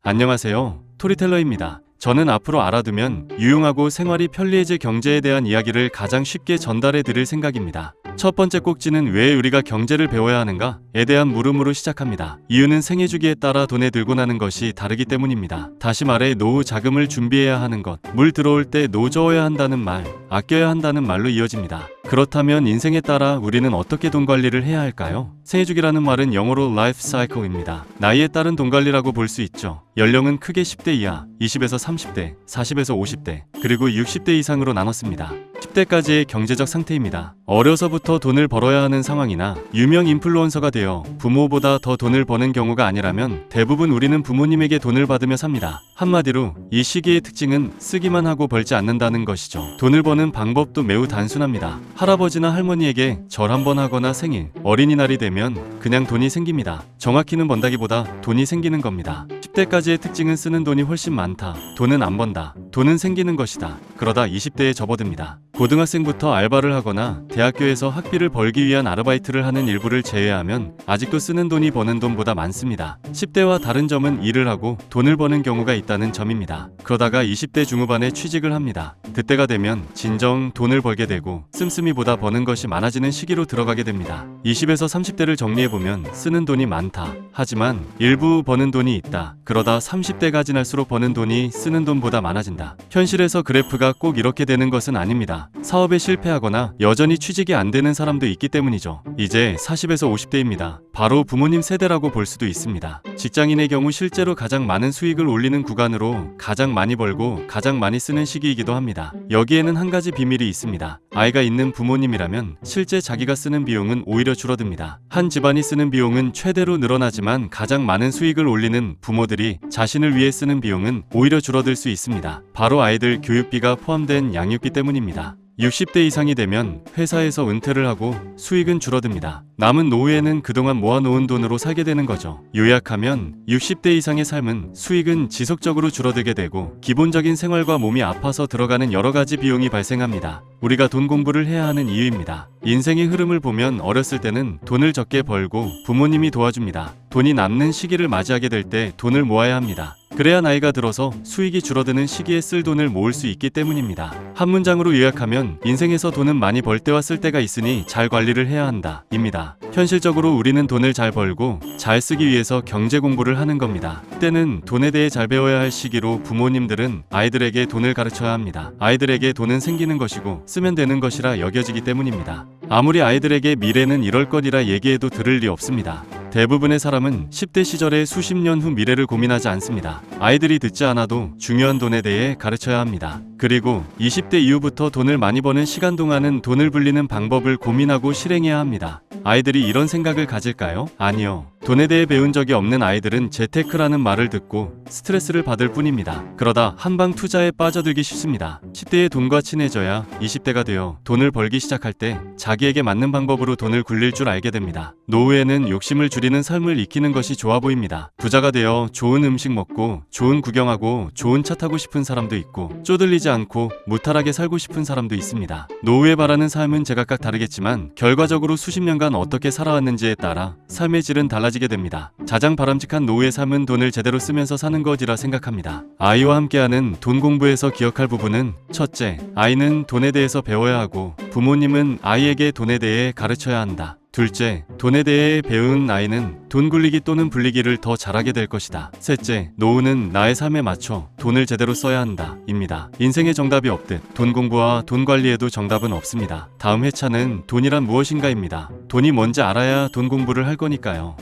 안녕하세요. 토리텔러입니다. 저는 앞으로 알아두면 유용하고 생활이 편리해질 경제에 대한 이야기를 가장 쉽게 전달해 드릴 생각입니다. 첫 번째 꼭지는 왜 우리가 경제를 배워야 하는가에 대한 물음으로 시작합니다. 이유는 생애 주기에 따라 돈에 들고 나는 것이 다르기 때문입니다. 다시 말해 노후 자금을 준비해야 하는 것, 물 들어올 때 노져야 한다는 말, 아껴야 한다는 말로 이어집니다. 그렇다면 인생에 따라 우리는 어떻게 돈 관리를 해야 할까요? 생애 주기라는 말은 영어로 life cycle입니다. 나이에 따른 돈 관리라고 볼 수 있죠. 연령은 크게 10대 이하, 20에서 30대, 40에서 50대, 그리고 60대 이상으로 나눴습니다. 10대까지의 경제적 상태입니다. 어려서부터 돈을 벌어야 하는 상황이나 유명 인플루언서가 되어 부모보다 더 돈을 버는 경우가 아니라면 대부분 우리는 부모님에게 돈을 받으며 삽니다. 한마디로 이 시기의 특징은 쓰기만 하고 벌지 않는다는 것이죠. 돈을 버는 방법도 매우 단순합니다. 할아버지나 할머니에게 절 한번 하거나 생일, 어린이날이 되면 그냥 돈이 생깁니다. 정확히는 번다기보다 돈이 생기는 겁니다. 10대까지의 특징은 쓰는 돈이 훨씬 많다. 돈은 안 번다. 돈은 생기는 것이다. 그러다 20대에 접어듭니다. 고등학생부터 알바를 하거나 대학교에서 학비를 벌기 위한 아르바이트를 하는 일부를 제외하면 아직도 쓰는 돈이 버는 돈보다 많습니다. 10대와 다른 점은 일을 하고 돈을 버는 경우가 있다는 점입니다. 그러다가 20대 중후반에 취직을 합니다. 그때가 되면 진정 돈을 벌게 되고 씀씀이보다 버는 것이 많아지는 시기로 들어가게 됩니다. 20에서 30대를 정리해보면 쓰는 돈이 많다. 하지만 일부 버는 돈이 있다. 그러다 30대가 지날수록 버는 돈이 쓰는 돈보다 많아진다. 현실에서 그래프가 꼭 이렇게 되는 것은 아닙니다. 사업에 실패하거나 여전히 취직이 안 되는 사람도 있기 때문이죠. 이제 40에서 50대입니다. 바로 부모님 세대라고 볼 수도 있습니다. 직장인의 경우 실제로 가장 많은 수익을 올리는 구간으로 가장 많이 벌고 가장 많이 쓰는 시기이기도 합니다. 여기에는 한 가지 비밀이 있습니다. 아이가 있는 부모님이라면 실제 자기가 쓰는 비용은 오히려 줄어듭니다. 한 집안이 쓰는 비용은 최대로 늘어나지만 가장 많은 수익을 올리는 부모들이 자신을 위해 쓰는 비용은 오히려 줄어들 수 있습니다. 바로 아이들 교육비가 포함된 양육비 때문입니다. 60대 이상이 되면 회사에서 은퇴를 하고 수익은 줄어듭니다. 남은 노후에는 그동안 모아놓은 돈으로 살게 되는 거죠. 요약하면 60대 이상의 삶은 수익은 지속적으로 줄어들게 되고 기본적인 생활과 몸이 아파서 들어가는 여러 가지 비용이 발생합니다. 우리가 돈 공부를 해야 하는 이유입니다. 인생의 흐름을 보면 어렸을 때는 돈을 적게 벌고 부모님이 도와줍니다. 돈이 남는 시기를 맞이하게 될 때 돈을 모아야 합니다. 그래야 나이가 들어서 수익이 줄어드는 시기에 쓸 돈을 모을 수 있기 때문입니다. 한 문장으로 요약하면 인생에서 돈은 많이 벌 때와 쓸 때가 있으니 잘 관리를 해야 한다 입니다. 현실적으로 우리는 돈을 잘 벌고 잘 쓰기 위해서 경제 공부를 하는 겁니다. 때는 돈에 대해 잘 배워야 할 시기로 부모님들은 아이들에게 돈을 가르쳐야 합니다. 아이들에게 돈은 생기는 것이고 쓰면 되는 것이라 여겨지기 때문입니다. 아무리 아이들에게 미래는 이럴 거리라 얘기해도 들을 리 없습니다. 대부분의 사람은 10대 시절에 수십 년 후 미래를 고민하지 않습니다. 아이들이 듣지 않아도 중요한 돈에 대해 가르쳐야 합니다. 그리고 20대 이후부터 돈을 많이 버는 시간 동안은 돈을 불리는 방법을 고민하고 실행해야 합니다. 아이들이 이런 생각을 가질까요? 아니요. 돈에 대해 배운 적이 없는 아이들은 재테크라는 말을 듣고 스트레스를 받을 뿐입니다. 그러다 한방 투자에 빠져들기 쉽습니다. 10대의 돈과 친해져야 20대가 되어 돈을 벌기 시작할 때 자기에게 맞는 방법으로 돈을 굴릴 줄 알게 됩니다. 노후에는 욕심을 줄이는 삶을 익히는 것이 좋아 보입니다. 부자가 되어 좋은 음식 먹고 좋은 구경하고 좋은 차 타고 싶은 사람도 있고 쪼들리지 않고 무탈하게 살고 싶은 사람도 있습니다. 노후에 바라는 삶은 제각각 다르겠지만 결과적으로 수십 년간 어떻게 살아왔는지에 따라 삶의 질은 달라지게 됩니다. 가장 바람직한 노후의 삶은 돈을 제대로 쓰면서 사는 것이라 생각합니다. 아이와 함께하는 돈 공부에서 기억할 부분은 첫째, 아이는 돈에 대해서 배워야 하고 부모님은 아이에게 돈에 대해 가르쳐야 한다. 둘째, 돈에 대해 배운 아이는 돈 굴리기 또는 불리기를 더 잘하게 될 것이다. 셋째, 노후는 나의 삶에 맞춰 돈을 제대로 써야 한다 입니다. 인생에 정답이 없듯 돈 공부와 돈 관리에도 정답은 없습니다. 다음 회차는 돈이란 무엇인가입니다. 돈이 뭔지 알아야 돈 공부를 할 거니까요.